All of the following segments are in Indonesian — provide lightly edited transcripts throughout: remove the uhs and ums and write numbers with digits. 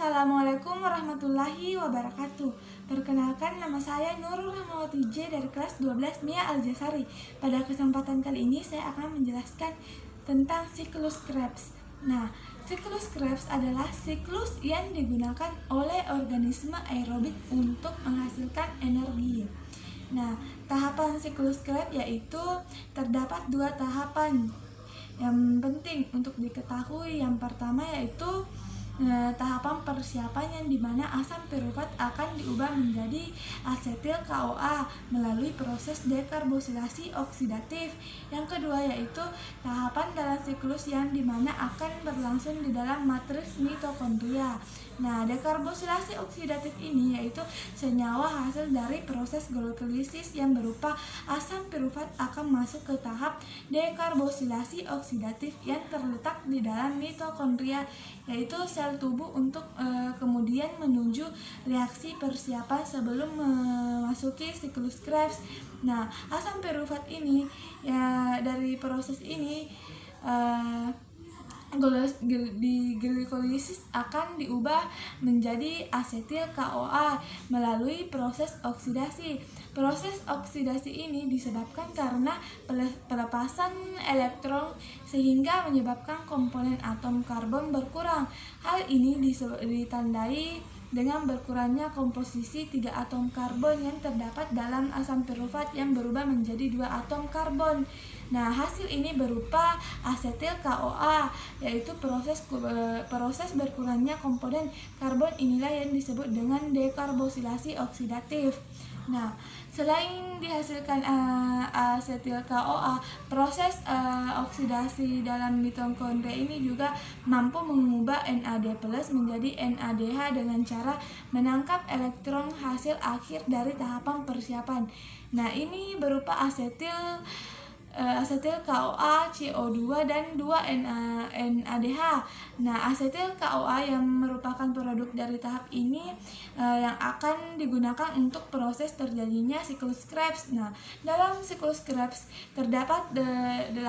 Assalamualaikum warahmatullahi wabarakatuh. Perkenalkan, nama saya Nurul Rahmawati J dari kelas 12 Mia Aljasari. Pada kesempatan kali ini saya akan menjelaskan tentang siklus Krebs. Nah, siklus Krebs adalah siklus yang digunakan oleh organisme aerobik untuk menghasilkan energi. Nah, tahapan siklus Krebs yaitu terdapat dua tahapan yang penting untuk diketahui. Yang pertama yaitu tahapan persiapan yang dimana asam pirufat akan diubah menjadi asetil KOA melalui proses dekarbosilasi oksidatif. Yang kedua yaitu tahapan dalam siklus yang dimana akan berlangsung di dalam matriks mitokondria. Nah, dekarbosilasi oksidatif ini yaitu senyawa hasil dari proses glukolisis yang berupa asam pirufat akan masuk ke tahap dekarbosilasi oksidatif yang terletak di dalam mitokondria, yaitu sel tubuh untuk kemudian menuju reaksi persiapan sebelum memasuki siklus Krebs. Nah, asam pirufat ini ya dari proses ini di glikolisis akan diubah menjadi asetil KOA melalui proses oksidasi. Proses oksidasi ini disebabkan karena pelepasan elektron sehingga menyebabkan komponen atom karbon berkurang. Hal ini ditandai dengan berkurangnya komposisi 3 atom karbon yang terdapat dalam asam pirufat yang berubah menjadi 2 atom karbon. Nah, hasil ini berupa asetil KOA, yaitu proses berkurangnya komponen karbon inilah yang disebut dengan dekarbosilasi oksidatif. Nah, selain dihasilkan asetil KOA, proses oksidasi dalam mitokondria ini juga mampu mengubah NAD+ menjadi NADH dengan cara menangkap elektron hasil akhir dari tahapan persiapan. Nah, ini berupa asetil KOA, CO2 dan 2 NADH. Nah, asetil KOA yang merupakan produk dari tahap ini yang akan digunakan untuk proses terjadinya siklus Krebs. Nah, dalam siklus Krebs terdapat 8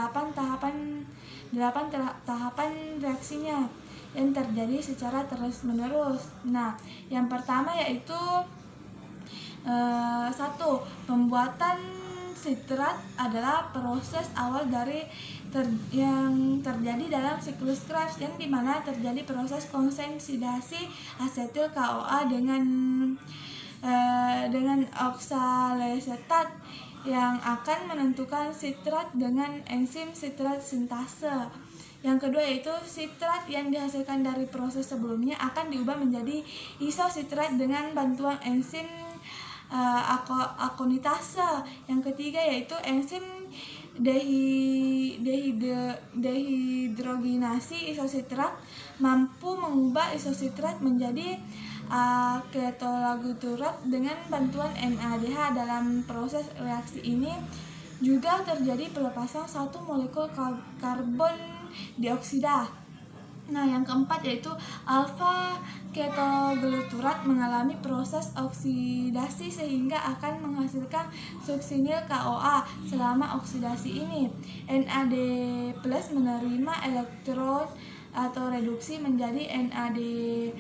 tahapan reaksinya yang terjadi secara terus-menerus. Nah, yang pertama yaitu 1. Pembuatan sitrat adalah proses awal dari yang terjadi dalam siklus Krebs, yang dimana terjadi proses konsentrasi asetil KOA dengan oksalesetat yang akan menentukan sitrat dengan enzim sitrat sintase. Yang kedua yaitu sitrat yang dihasilkan dari proses sebelumnya akan diubah menjadi isositrat dengan bantuan enzim akonitase. Yang ketiga yaitu enzim dehidrogenasi isositrat mampu mengubah isositrat menjadi ketolagluturat dengan bantuan NADH. Dalam proses reaksi ini juga terjadi pelepasan 1 molekul karbon dioksida. Nah, yang keempat yaitu alfa ketogluturat mengalami proses oksidasi sehingga akan menghasilkan suksinil KOA. Selama oksidasi ini, NAD+ menerima elektron atau reduksi menjadi NADH+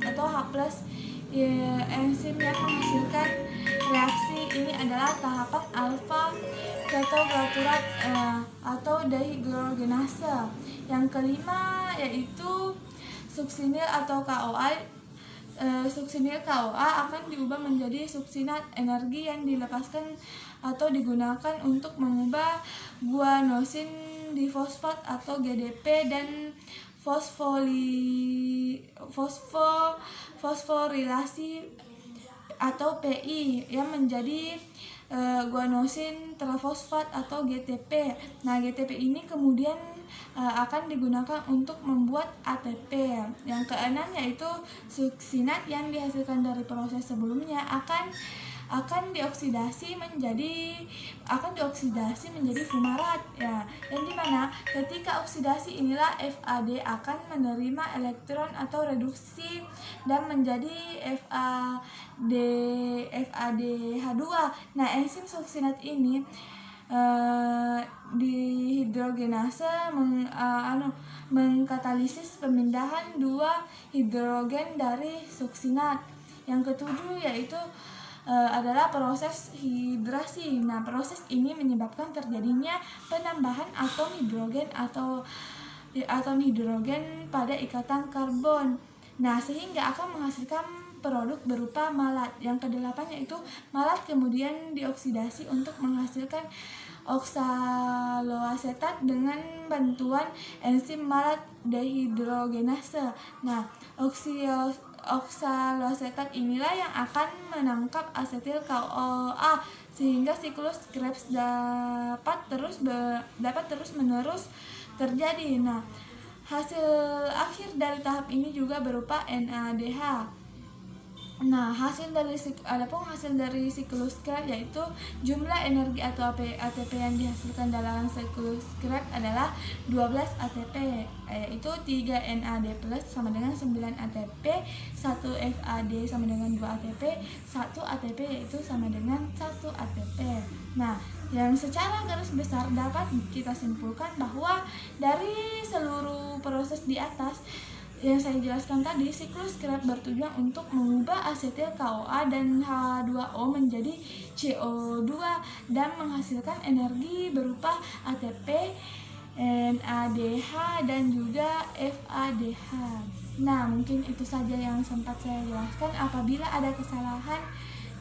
atau H+. Enzim yang menghasilkan reaksi ini adalah tahapan alfa ketogluturat atau dehidrogenase. Yang kelima yaitu suksinil atau KOA. Suksinil KOA akan diubah menjadi suksinat, energi yang dilepaskan atau digunakan untuk mengubah guanosin difosfat atau GDP dan fosforilasi atau PI yang menjadi guanosin trifosfat atau GTP. Nah, GTP ini kemudian akan digunakan untuk membuat ATP. Yang keenam yaitu suksinat yang dihasilkan dari proses sebelumnya akan dioksidasi menjadi fumarat ya, yang dimana ketika oksidasi inilah FAD akan menerima elektron atau reduksi dan menjadi FADH2. Nah, enzim suksinat ini dihidrogenase mengkatalisis pemindahan dua hidrogen dari suksinat. Yang ketujuh yaitu adalah proses hidrasi. Nah, proses ini menyebabkan terjadinya penambahan atom hidrogen atau atom hidrogen pada ikatan karbon. Nah, sehingga akan menghasilkan produk berupa malat. Yang kedelapannya itu malat kemudian dioksidasi untuk menghasilkan oksaloasetat dengan bantuan enzim malat dehidrogenase. Nah, oksaloasetat inilah yang akan menangkap asetil CoA sehingga siklus Krebs dapat terus menerus terjadi. Nah, hasil akhir dari tahap ini juga berupa NADH. Nah, hasil dari siklus Krebs yaitu jumlah energi atau ATP yang dihasilkan dalam siklus Krebs adalah 12 ATP, yaitu 3 NAD+ sama dengan 9 ATP, 1 FAD sama dengan 2 ATP, 1 ATP yaitu sama dengan 1 ATP. Nah, yang secara garis besar dapat kita simpulkan bahwa dari seluruh proses di atas yang saya jelaskan tadi, siklus Krebs bertujuan untuk mengubah asetil CoA dan H2O menjadi CO2 dan menghasilkan energi berupa ATP, NADH, dan juga FADH. Nah, mungkin itu saja yang sempat saya jelaskan. Apabila ada kesalahan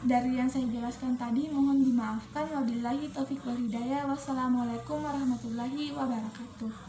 dari yang saya jelaskan tadi, mohon dimaafkan. Wabillahi taufiq wal hidayah. Wassalamualaikum warahmatullahi wabarakatuh.